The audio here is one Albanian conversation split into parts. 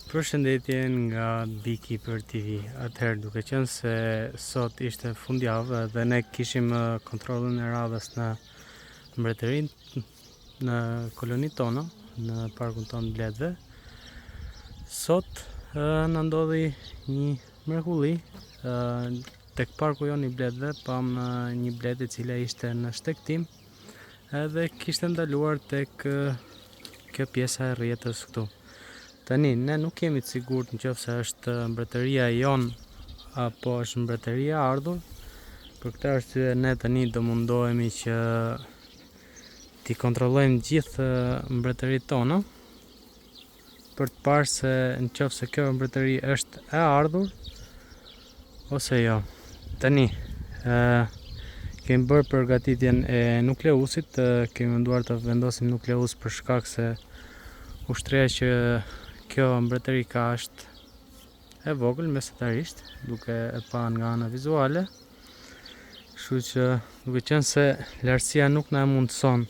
Përshëndetje nga Beekeeper TV. Atëherë, duke qenë se sot ishte fundjavë dhe ne kishim kontrollin e radhës në mbretërinë në koloninë tonë, në parkun tonë Bledhëve. Sot na ndodhi një mrekulli. Tek parku jon I Bledhëve pam një bledh e cila ishte në shtektim edhe kishte ndaluar tek kjo pjesa e rrjetës këtu. Tani, ne nuk jemi të sigurt nëse është mbretëria jon apo është mbretëria e ardhur. Për këtë arsye ne tani do mundohemi që t'i kontrollojmë gjithë mbretëritë tona për të parë se nëse kjo mbretëri është e ardhur ose jo. Tani, kemi bërë përgatitjen e nukleusit, kemi menduar të vendosim nukleus për shkak se ushtria që kjo mbretëri ka është e vogël mesatarisht, duke e pa nga ana vizuale. Kështu që duke qenë se lartësia nuk na mundson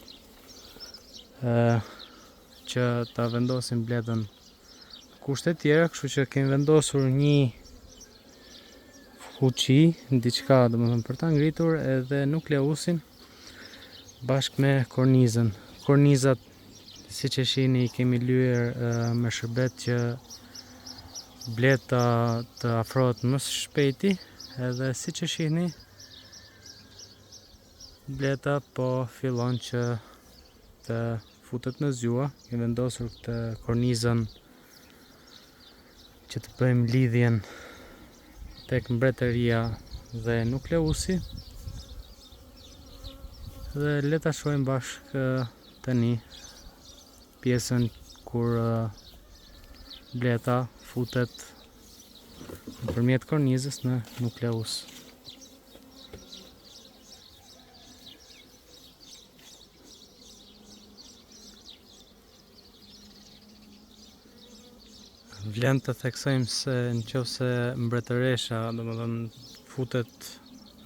që ta vendosim bledhën në kushte tjera, kështu që kemi vendosur një fuqi, diçka domethënë për ta ngritur edhe nukleusin bashkë me kornizën. Kornizat, siç e shihni, I kemi lyer me shërbet që bleta të afrohet më së shpejti, edhe siç e shihni, bleta po fillon që të futet në zgjuar. Kemi vendosur këtë kornizën që të bëjmë lidhjen tek mbretëria dhe nukleusi. Dhe le ta shohim bashkë tani pjesën kur bleta futet nëpërmjet kornizës në nukleus. Vlen të theksojmë se nëse mbretëresha, domethënë, futet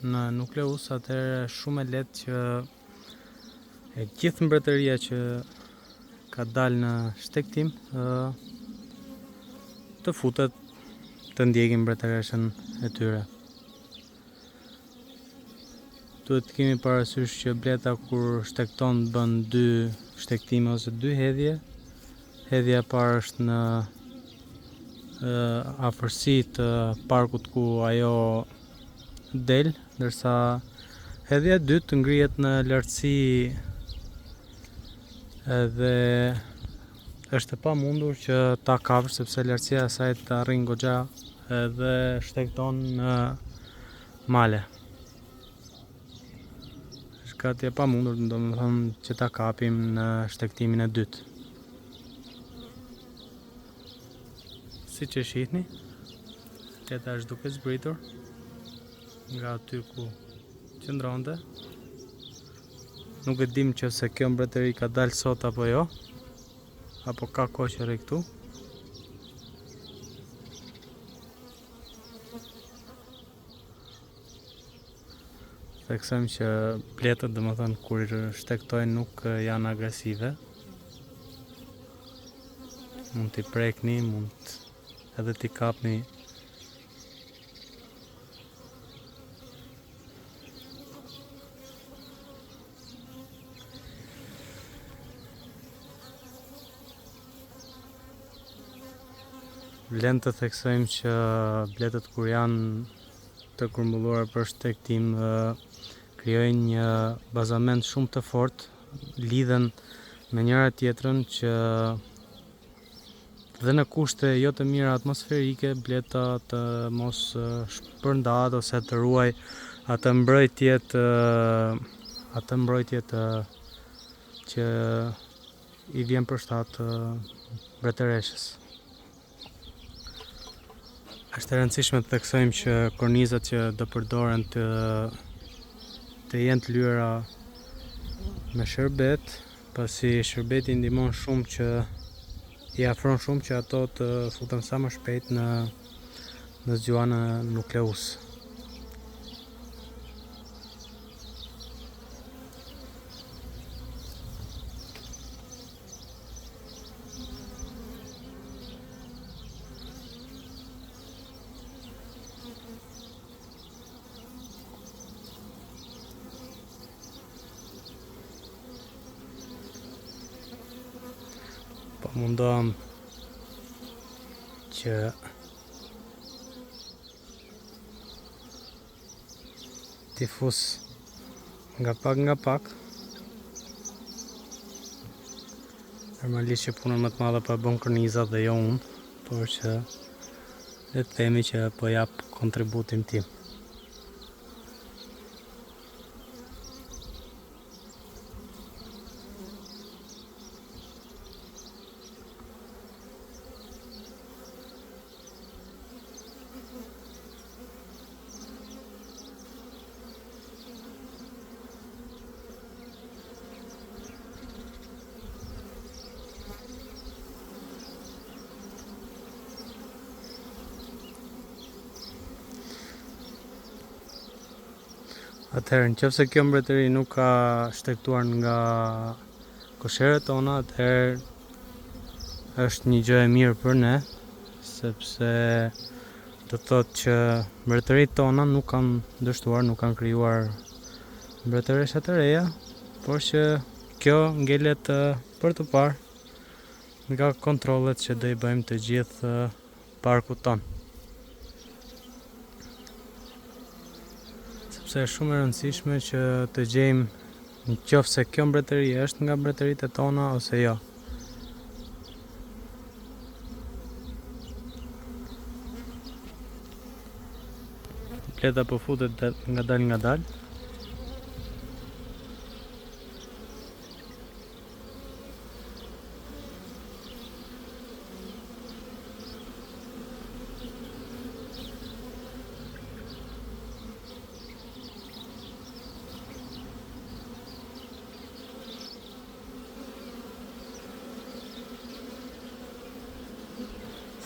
në nukleus, atëherë shumë e lehtë që e gjithë mbretëria që ka dalë në shtektim të futet të ndjekin mbretëreshën e tyre. Duhet të kemi parasysh që bleta kur shtekton bën 2 shtektime ose 2 hedhje. Hedhja e parë është në afërsi të parkut ku ajo del, ndërsa hedhja e dytë ngrihet në lartësi edhe është e pamundur që ta kapësh sepse lartësia e saj të arrin goxha edhe shtekton në male. Është gati e pamundur, domethënë, që ta kapim në shtektimin e dytë. Siç e shihni, bleta është duke zbritur nga aty ku qëndronte. Nuk e dim nëse kjo mbretëri ka dalë sot apo jo, apo ka kohë që rri këtu. Theksojmë që bletët, domethënë, kur shtektojnë nuk janë agresive. Mund t'i prekni, mund edhe t'i kapni. Vlen të theksojmë që bletët kur janë të grumbulluara për shtektim krijojnë një bazament shumë të fortë, lidhen me njëra tjetrën që dhe në kushte jo të mira atmosferike bleta të mos shpërndahet ose të ruaj atë mbrojtje që I vjen përshtat mbretëreshës. Është e rëndësishme të theksojmë që kornizat që do përdoren të jenë të lyera me shërbet, pasi shërbeti ndihmon shumë që I afron shumë që ato të futen sa më shpejt në zgjuar në nukleus. mundohem që t'i fus nga pak. Normalisht që punën më të madhe po e bën korniza dhe jo unë, por që le të themi që po jap kontributin tim. Atëherë, nëse kjo mbretëri nuk ka shtektuar nga kosheret tona, atëherë është një gjë e mirë për ne, sepse do thotë që mbretëritë tona nuk kanë dështuar, nuk kanë krijuar mbretëresha të reja, por që kjo ngelet për të parë nga kontrollet që do i bëjmë të gjithë parkut tonë. Sepse është shumë e rëndësishme që të gjejmë nëse kjo mbretëri është nga mbretëritë tona ose jo. Bleta po futet ngadal.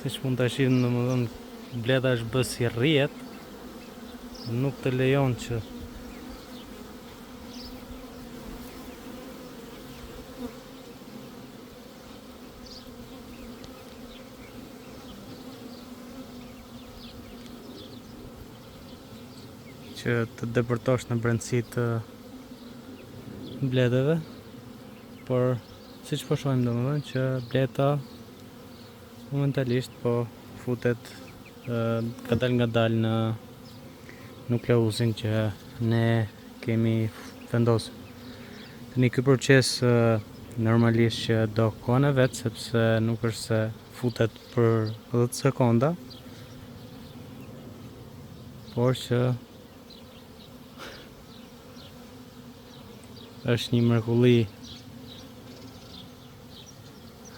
Siç mund ta shihni, domethënë bleta është bërë si rrjet, nuk të lejon që të depërtosh në brendësi të bleteve, por siç po shohim domethënë që bleta momentalisht po futet ngadal në nukleusin që ne kemi vendosur. Tani ky proces normalisht që do kohën e vet, sepse nuk është se futet për 10 sekonda, por që është një mrekulli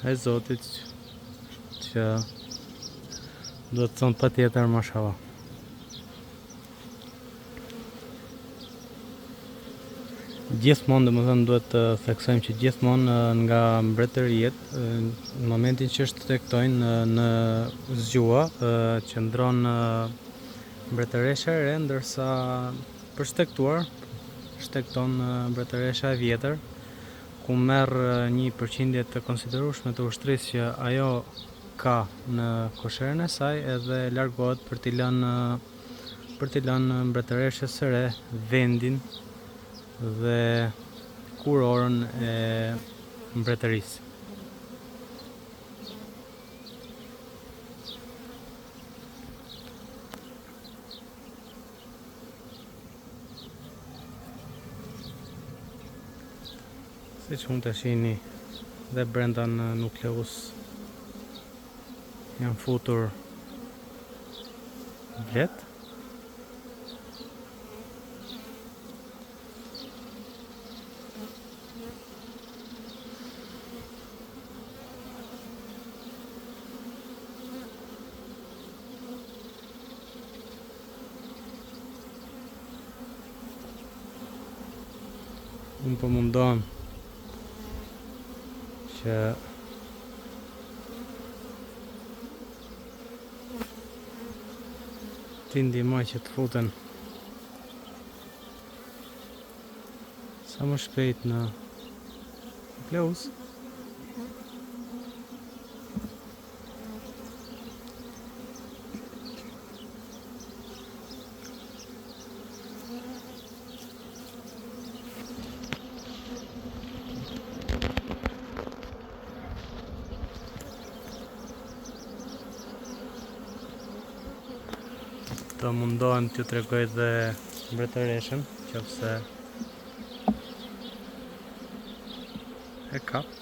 e Zotit që do të thonë patjetër mashallah. Gjithmonë domethënë duhet të theksojmë që gjithmonë nga mbretëriet në momentin që shtektojnë në zgjua qëndron mbretëresha e re, ndërsa për shtekton mbretëresha e vjetër, ku merr një përqindje të konsiderueshme të ushtrisë që ajo ka në kosherën e saj edhe largohet për t'i lënë mbretëreshës së re vendin dhe kurorën e mbretërisë. Siç mund të shihni dhe brenda në nukleus janë futur blet. Unë po mundohem që t'i ndihmoj që të futen sa më shpejt në nukleus. do mundohem t'ju tregoj dhe mbretëreshën, qofse e kap.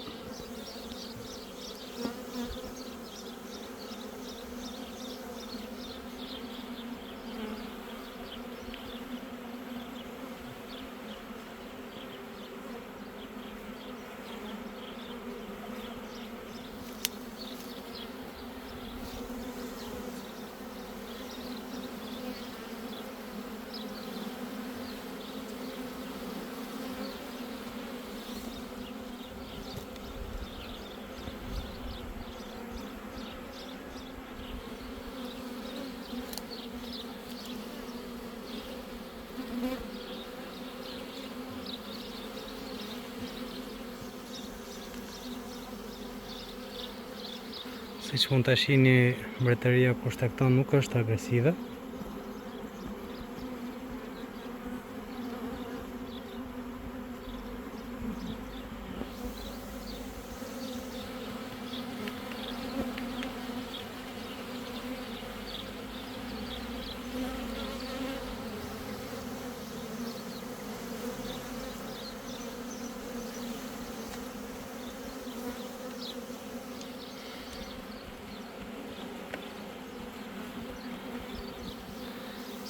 Si që mund të shihni, mbretëria kushtekton nuk është agresive.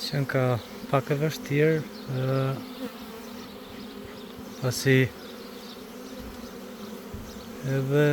Që ka pak e vështirë, pasi edhe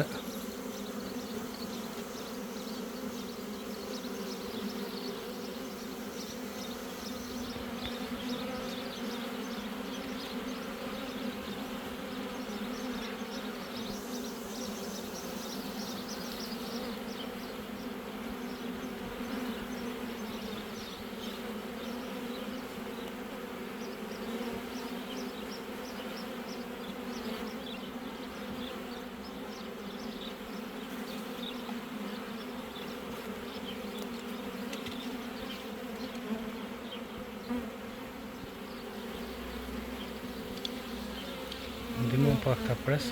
ndihmon pak ta pres.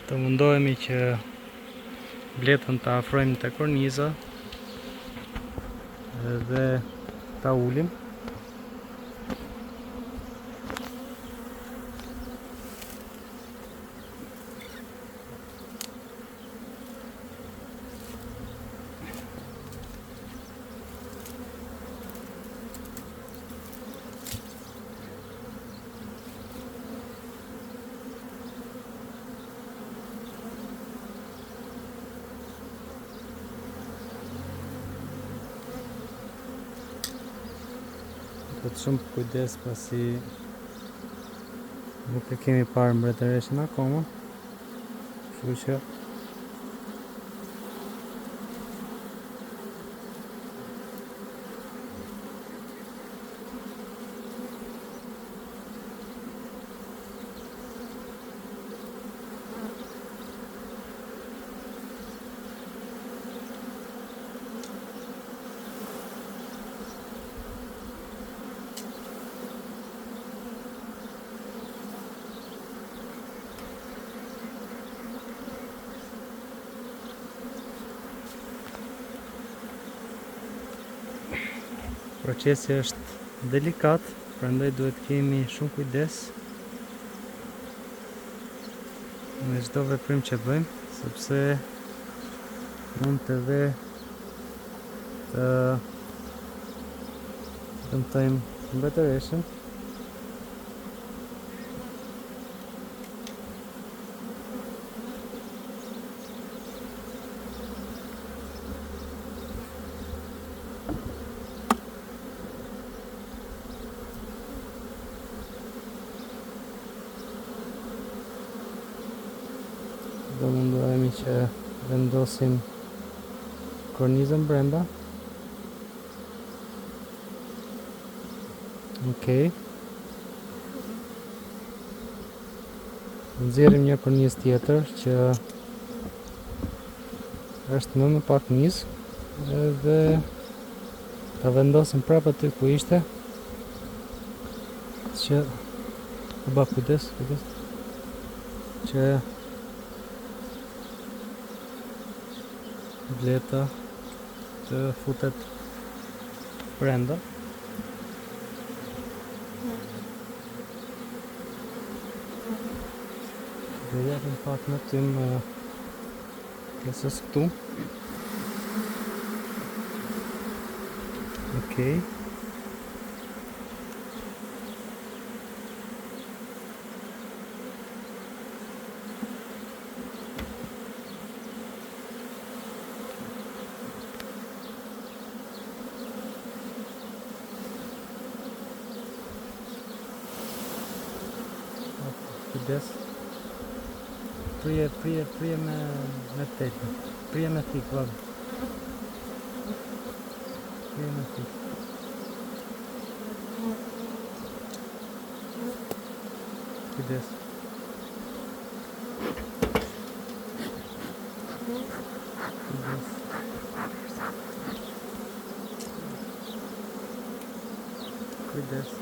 Të mundohemi që bletën ta afrojmë te korniza dhe ta ulim. Do të shumë kujdes pasi nuk e kemi parë mbretëreshën akoma, kështu që procesi është delikat, prandaj duhet kemi shumë kujdes me çdo veprim që bëjmë, sepse mund të dhe të dëmtojmë mbretëreshën. Do mundohemi që vendosim kornizën brenda. Okej. Nxjerrim një kornizë tjetër që është më pak nis dhe ta vendosim prapë aty ku ishte, që kujdes, që bleta të futet brenda. Dhe japim pak në tym pjesës këtu. Okej. Kujdes. Prije me tekë. Prije me thikë, vëllë. Prije me thikë. Kujdes. Kujdes. Kujdes.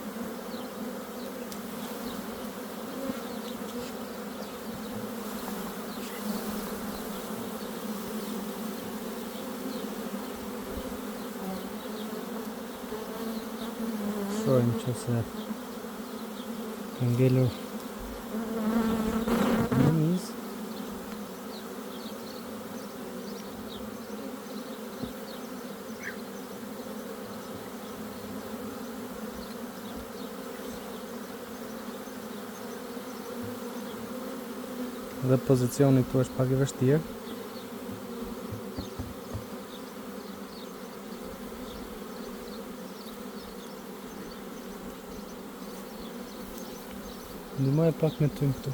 Shohim që se ka ngelur në mizë. Dhe pozicioni këtu është pak i vështirë. Ndihmoj pak me tym këtu.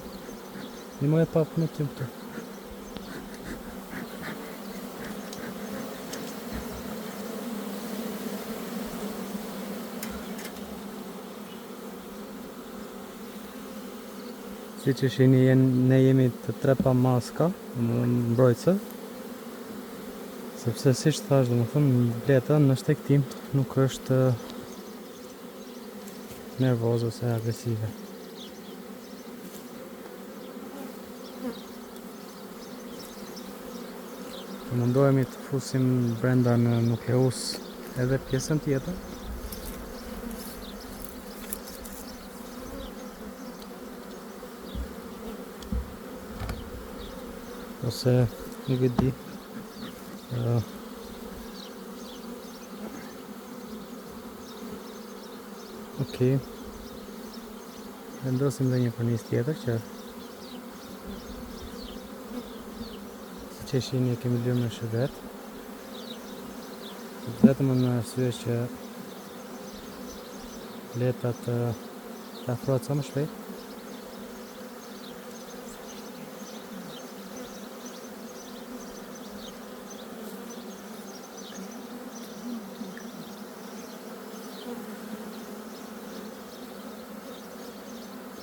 Ndihmoj pak me tym këtu. Si që shini, ne jemi të tre pa maska, mbrojtëse. Sepse si që thash, domethënë, bleta në shtektim nuk është nervoze ose agresive. Mundohemi të fusim brenda në nukleus edhe pjesën tjetër. Ose nuk e di. Okej. Vendosim dhe një kornizë tjetër që që shihni e kemi lënë me shërbet. Vetëm në arsye që bleta të afrohet sa më shpejt.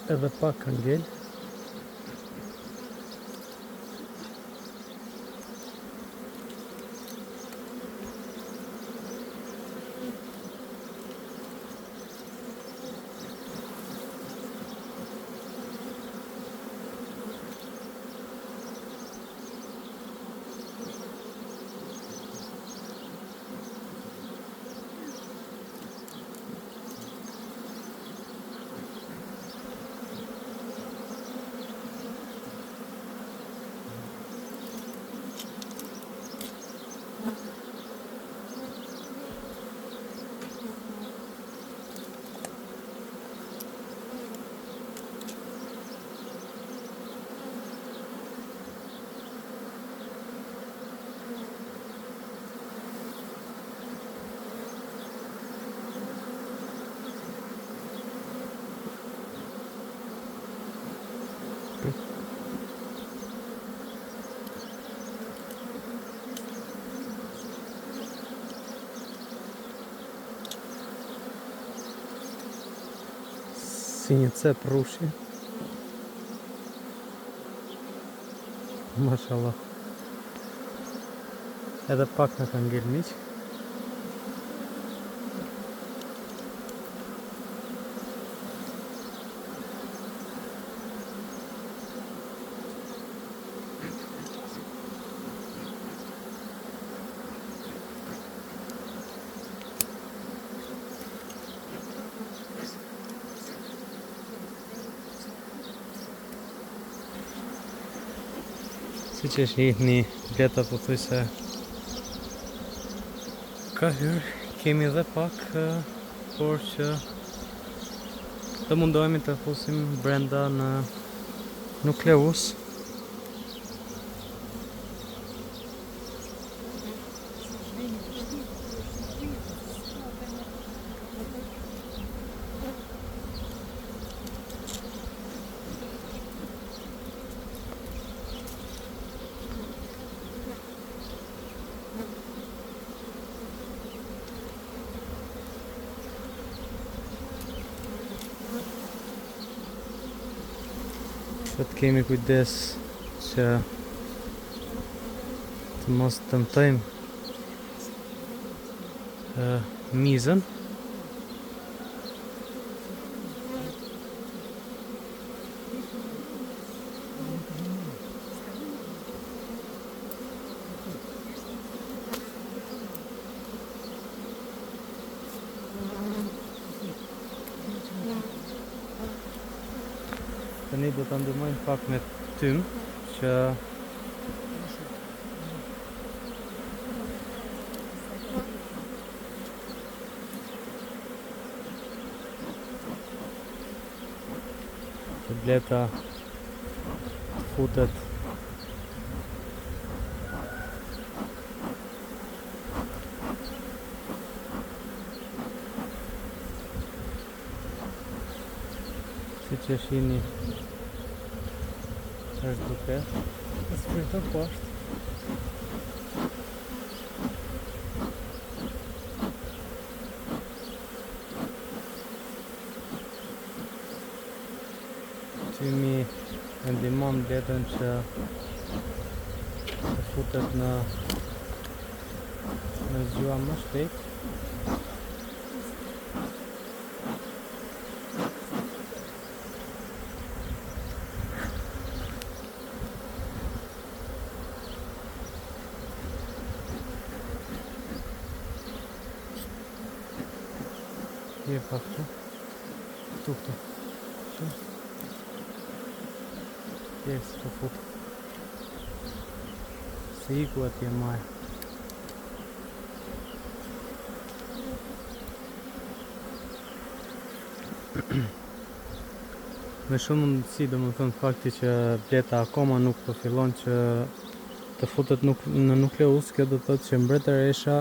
Edhe pak ngel. Si një cep rrushi. Mashallah. Edhe pak në ka ngel miq. Si që shihni, bleta pothuajse ka hyrë, kemi edhe pak, por që të mundohemi të fusim brenda në nukleus. Të kemi kujdes që të mos dëmtojmë mizën. Tani do të ndihmojmë pak me tym që bleta futet si që shihni është duke të shpirton poshtë. Tymi e ndihmon bletën që të futet në zgjuar më shpejt. Je pak këtu. Yes, po fut. Se iku atje maj. Me shumë mundësi, domethënë fakti që bleta akoma nuk po fillon që të futet në nukleus, kjo do të thotë që mbretëresha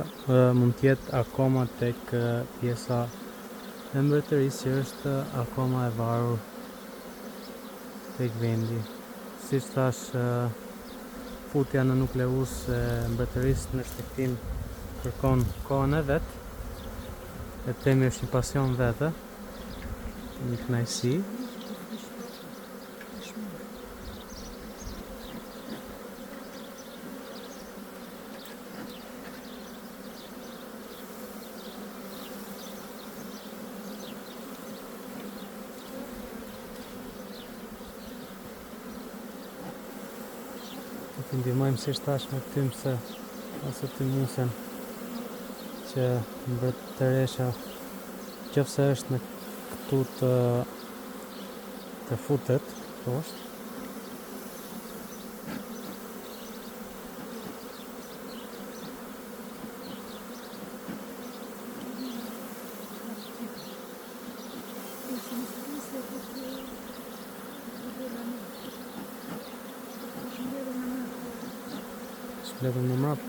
mund të jetë akoma tek pjesa e mbretërisë që është akoma e varur tek vendi. Siç thash, futja në nukleus e mbretërisë në shpejtim kërkon kohën e vet. E temi është një pasion vete, një kënaqësi. Të ndihmojmë si shtash me tym se ose të musen që mbretëresha qofse është në këtu të futet poshtë. Shpletëm në mrapë.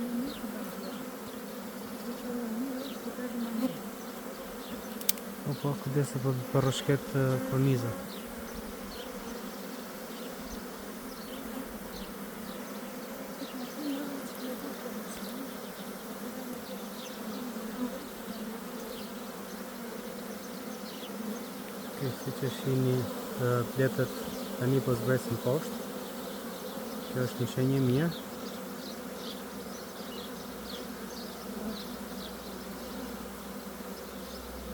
Po, kujdese për rrëshket kornizën. Si që shihni, pletët tani po zbresin poshtë. Kjo është një shenjë mirë.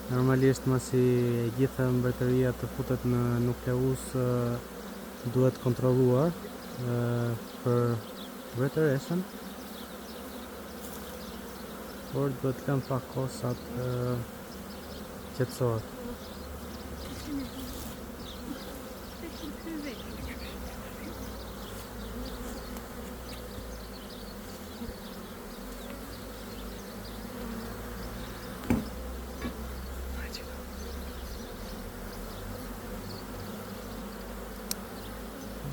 Normalisht masi e gjitha mbretëria të futet në nukleus duhet kontrolluar për mbretëreshën, por duhet lënë pak kohë sa të qetësohet.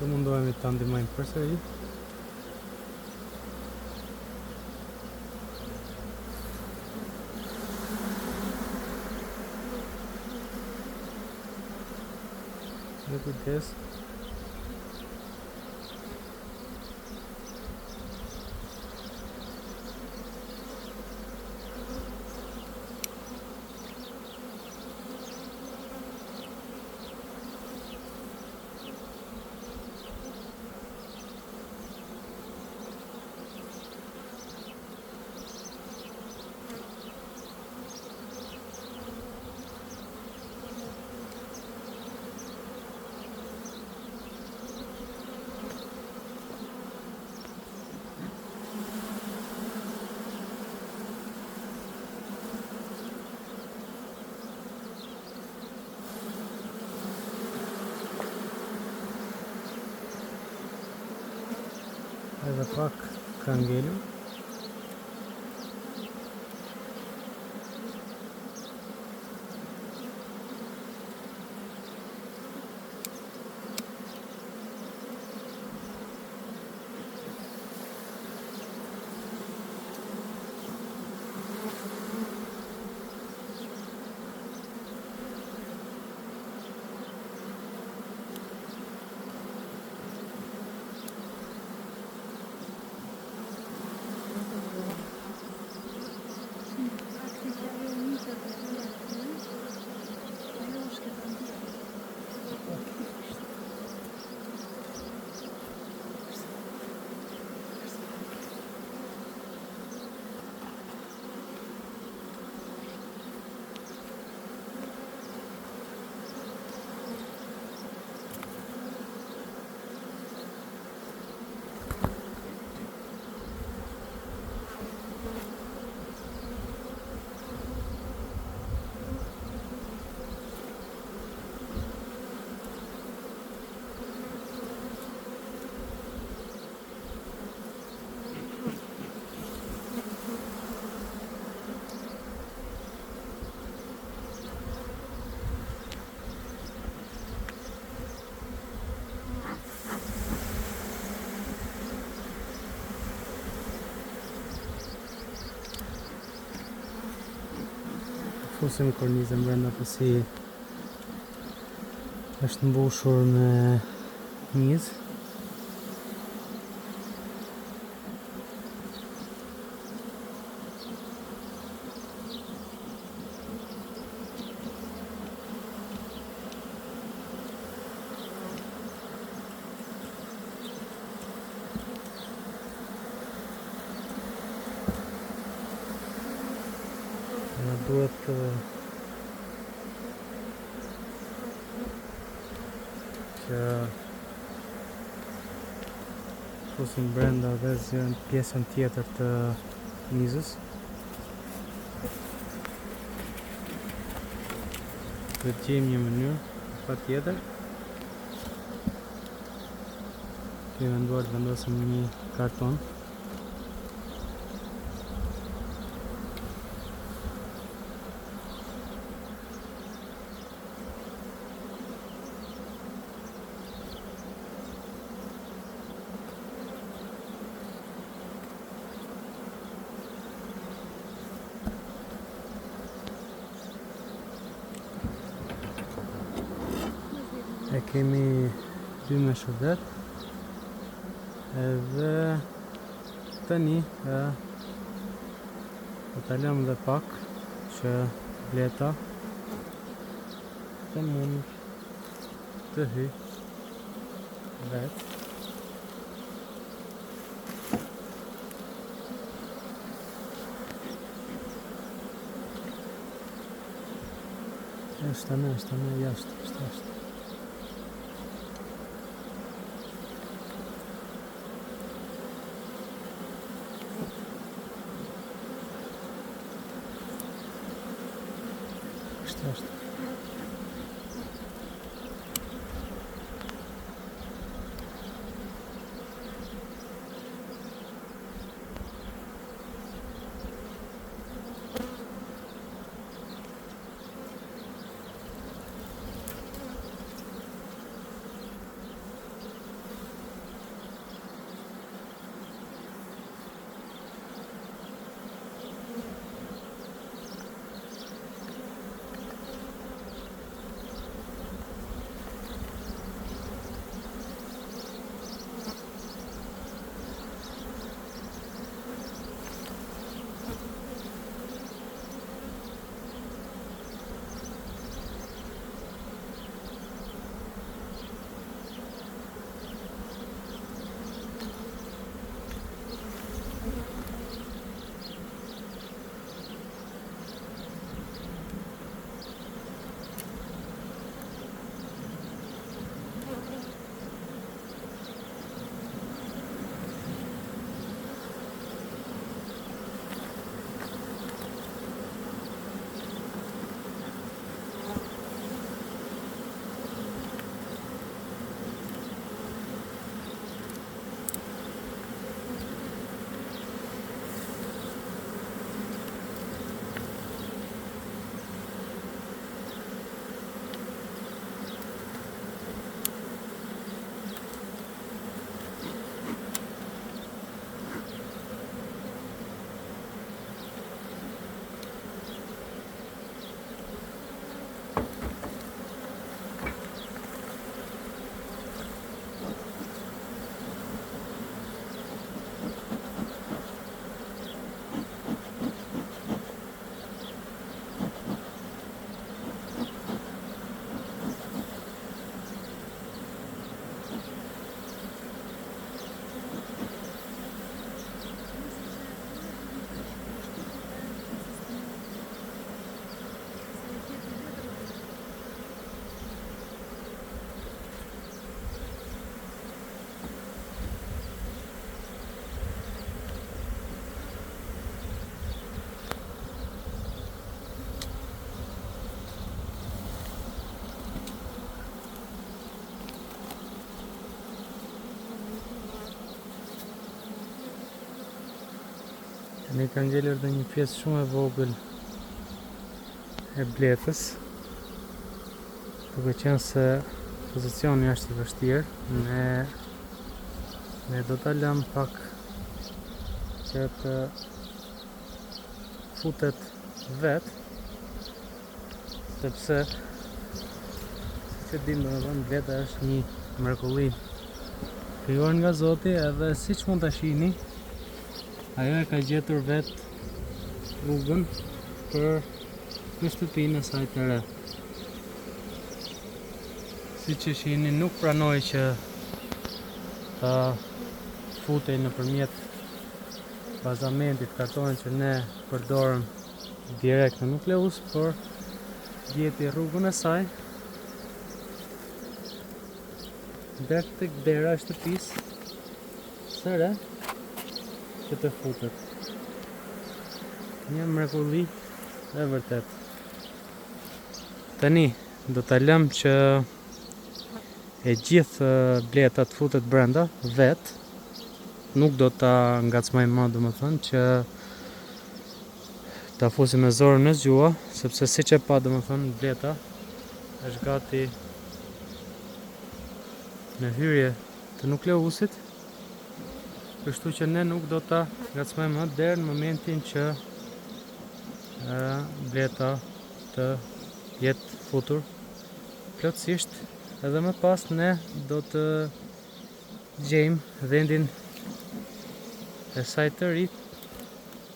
Do mundohemi ta ndihmojmë përsëri. Dhe kujdes. Edhe pak ka ngelur. Fusim kornizën brenda pasi është mbushur me mizë. Duhet që fusim brenda dhe zgjon pjesën tjetër të mizës. Të gjejmë një mënyrë patjetër. Kemi menduar të vendosim një karton. E kemi 2 me shërbet edhe tani do ta lëmë dhe pak që bleta të mund të hyj vetë. Është tani jashtë, është jashtë. Është. Ne ka ngelur dhe një pjesë shumë e vogël e bletës, duke qenë se pozicioni është i vështirë, ne do ta lëm pak që të futet vetë, sepse që dim domethënë bleta është një mrekulli krijuar nga Zoti, edhe siç mund ta shihni, ajo e ka gjetur vetë rrugën për në shtëpinë e saj të re. Siç e shihni, nuk pranoi që ta futej nëpërmjet bazamentit kartonit që ne përdorëm direkt në nukleus, por gjeti rrugën e saj deri tek dera e shtëpisë së re që të futet. Një mrekulli e vërtet. Tani do ta lëm që e gjithë bleta të futet brenda vet. Nuk do ta ngacmoj më, domethënë që ta fusim me zorën në zgjua, sepse siç e pa domethënë bleta është gati në hyrje të nukleusit, kështu që ne nuk do ta ngacmojmë më deri në momentin që bleta të jetë futur plotësisht, edhe më pas ne do të gjejmë vendin e saj të ri,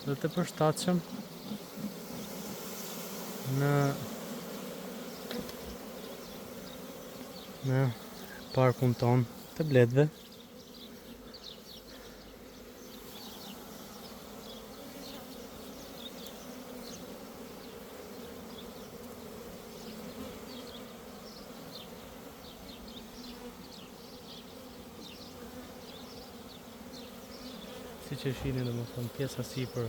do të përshtatshëm në parkun ton të bletëve. Si që shihni domethënë pjesa sipër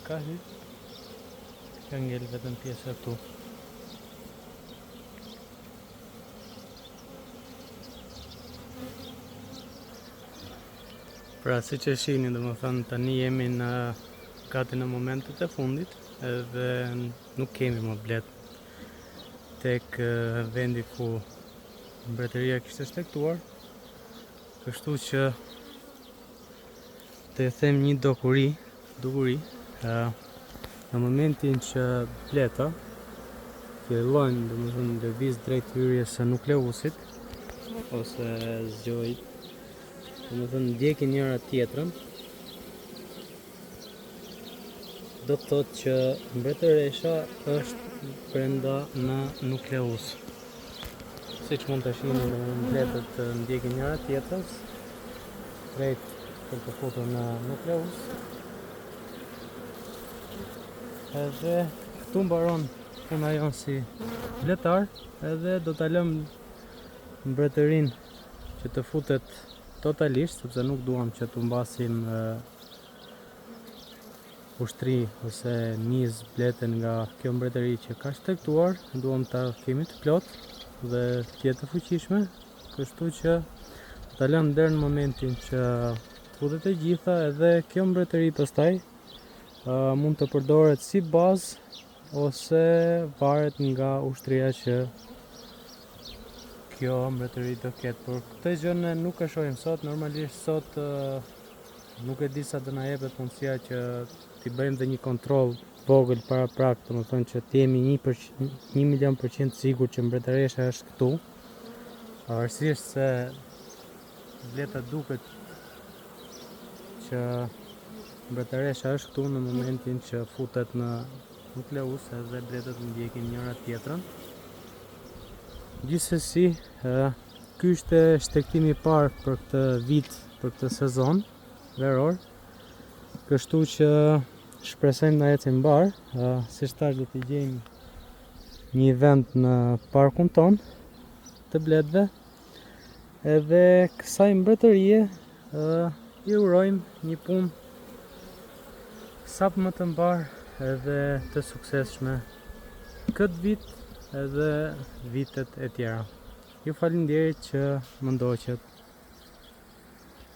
ka hyrë, ka ngel vetëm pjesa këtu. Pra si që shihni domethënë tani jemi gati në momentet e fundit, edhe nuk kemi më blet tek vendi ku mbretëria kishte shtektuar, kështu që të them një dukuri, në momentin që bleta fillojnë domethënë lëviz drejt hyrjes së nukleusit ose zgjojit, domethënë ndjekin njëra tjetrën, do të thotë që mbretëresha është brenda në nukleus. Siç mund të shihni, domethënë bletët ndjekin njëra tjetrës drejt për të futur në nukleus. Edhe këtu mbaron puna jonë si bletar, edhe do ta lëm mbretërinë që të futet totalisht, sepse nuk duam që të humbasim ushtri ose niz bleten nga kjo mbretëri që ka shtektuar, duam ta kemi të plot dhe të jetë të fuqishme, kështu që ta lëm deri në momentin që futet e gjitha, edhe kjo mbretëri pastaj mund të përdoret si bazë ose varet nga ushtria që kjo mbretëri do ketë. Por këtë gjë ne nuk e shohim sot, normalisht sot nuk e di sa do na jepet mundësia që t'i bëjmë dhe një kontroll vogël paraprak, domethënë që t'jemi 100% sigurt që mbretëresha është këtu, pavarësisht se bleta duket që mbretëresha është këtu në momentin që futet në nukleus, edhe bletët ndjekin njëra tjetrën. Gjithsesi, ky ishte shtektimi i parë për këtë vit, për këtë sezon veror, kështu që shpresojmë na ecë mbar, siç thash do t'i gjejmë një vend në parkun ton të bletëve, edhe kësaj mbretërie i urojmë një punë sa më të mbar edhe të suksesshme këtë vit edhe vitet e tjera. Ju falenderoj që më ndoqët.